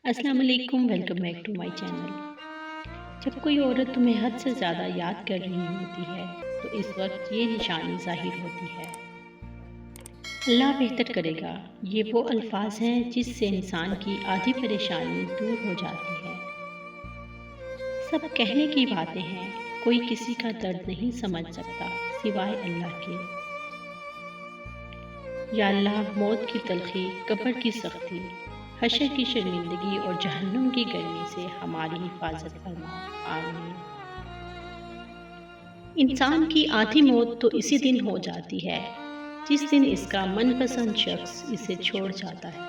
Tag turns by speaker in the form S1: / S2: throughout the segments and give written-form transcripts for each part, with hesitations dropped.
S1: अस्सलाम वालेकुम, welcome back to my channel. जब कोई औरत तुम्हें हद से ज़्यादा याद कर रही होती है तो इस वक्त ये निशानी ज़ाहिर होती है। अल्लाह बेहतर करेगा, ये वो अल्फाज हैं जिससे इंसान की आधी परेशानी दूर हो जाती है। सब कहने की बातें हैं, कोई किसी का दर्द नहीं समझ सकता सिवाय अल्लाह के। या अल्लाह, मौत की तलखी, कब्र की सख्ती, हशर की शर्मिंदगी और जहन्नुम की गर्मी से हमारी हिफाजत फरमा, आमीन। इंसान की आधी मौत तो इसी दिन हो जाती है जिस दिन इसका मनपसंद शख्स इसे छोड़ जाता है।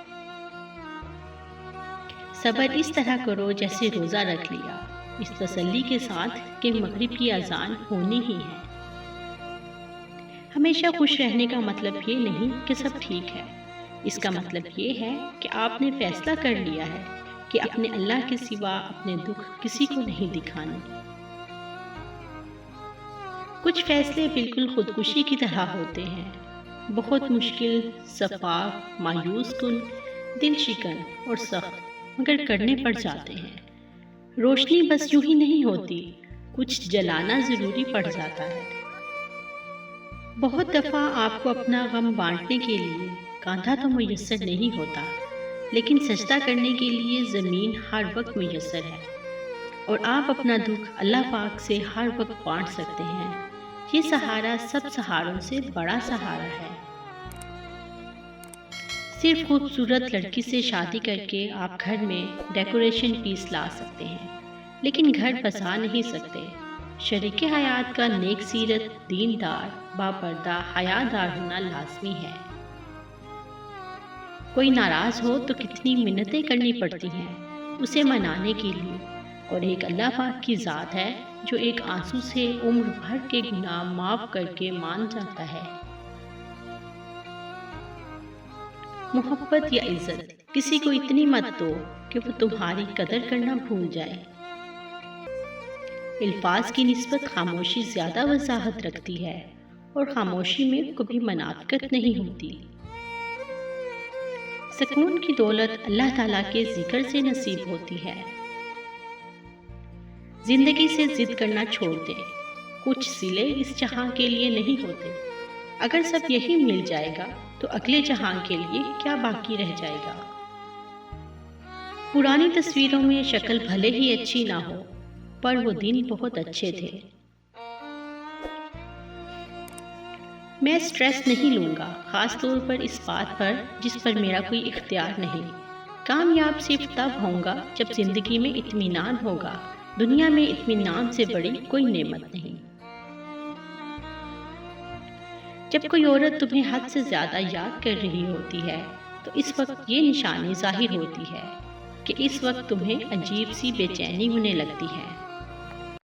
S1: सब्र इस तरह करो जैसे रोज़ा रख लिया, इस तसल्ली के साथ कि मगरिब की अजान होनी ही है। हमेशा खुश रहने का मतलब ये नहीं कि सब ठीक है, इसका मतलब ये है कि आपने फैसला कर लिया है कि अपने अल्लाह के सिवा अपने दुख किसी को नहीं दिखाने। कुछ फैसले बिल्कुल खुदकुशी की तरह होते हैं, बहुत मुश्किल, शफाफ, मायूस कुन, दिल शिकन और सख्त, मगर करने पड़ जाते हैं। रोशनी बस यूं ही नहीं होती, कुछ जलाना ज़रूरी पड़ जाता है। बहुत दफ़ा आपको अपना गम बांटने के लिए कांधा तो मुयस्सर नहीं होता, लेकिन सजदा करने के लिए ज़मीन हर वक्त मुयस्सर है और आप अपना दुख अल्लाह पाक से हर वक्त बांट सकते हैं। ये सहारा सब सहारों से बड़ा सहारा है। सिर्फ खूबसूरत लड़की से शादी करके आप घर में डेकोरेशन पीस ला सकते हैं, लेकिन घर बसा नहीं सकते। शरीके हयात का नेक सीरत, दीनदार, बापर्दा, हयादार होना लाजमी है। कोई नाराज़ हो तो कितनी मिन्नतें करनी पड़ती हैं उसे मनाने के लिए, और एक अल्लाह पाक की ज़ात है जो एक आंसू से उम्र भर के गुनाह माफ़ करके मान जाता है। मोहब्बत या इज्जत किसी को इतनी मत दो कि वो तुम्हारी कदर करना भूल जाए। अल्फाज की निस्बत खामोशी ज़्यादा वजाहत रखती है और खामोशी में कभी मनाफ़कत नहीं होती। सुकून की दौलत अल्लाह ताला के जिक्र से नसीब होती है। जिंदगी से जिद करना छोड़ दें, कुछ सिले इस जहां के लिए नहीं होते। अगर सब यही मिल जाएगा तो अगले जहां के लिए क्या बाकी रह जाएगा। पुरानी तस्वीरों में शक्ल भले ही अच्छी ना हो, पर वो दिन बहुत अच्छे थे। मैं स्ट्रेस नहीं लूँगा, ख़ास तौर पर इस बात पर जिस पर मेरा कोई इख्तियार नहीं। कामयाब सिर्फ तब होऊंगा जब ज़िंदगी में इत्मीनान होगा। दुनिया में इत्मीनान से बड़ी कोई नेमत नहीं। जब कोई औरत तुम्हें हद से ज़्यादा याद कर रही होती है तो इस वक्त ये निशानी ज़ाहिर होती है कि इस वक्त तुम्हें अजीब सी बेचैनी होने लगती है।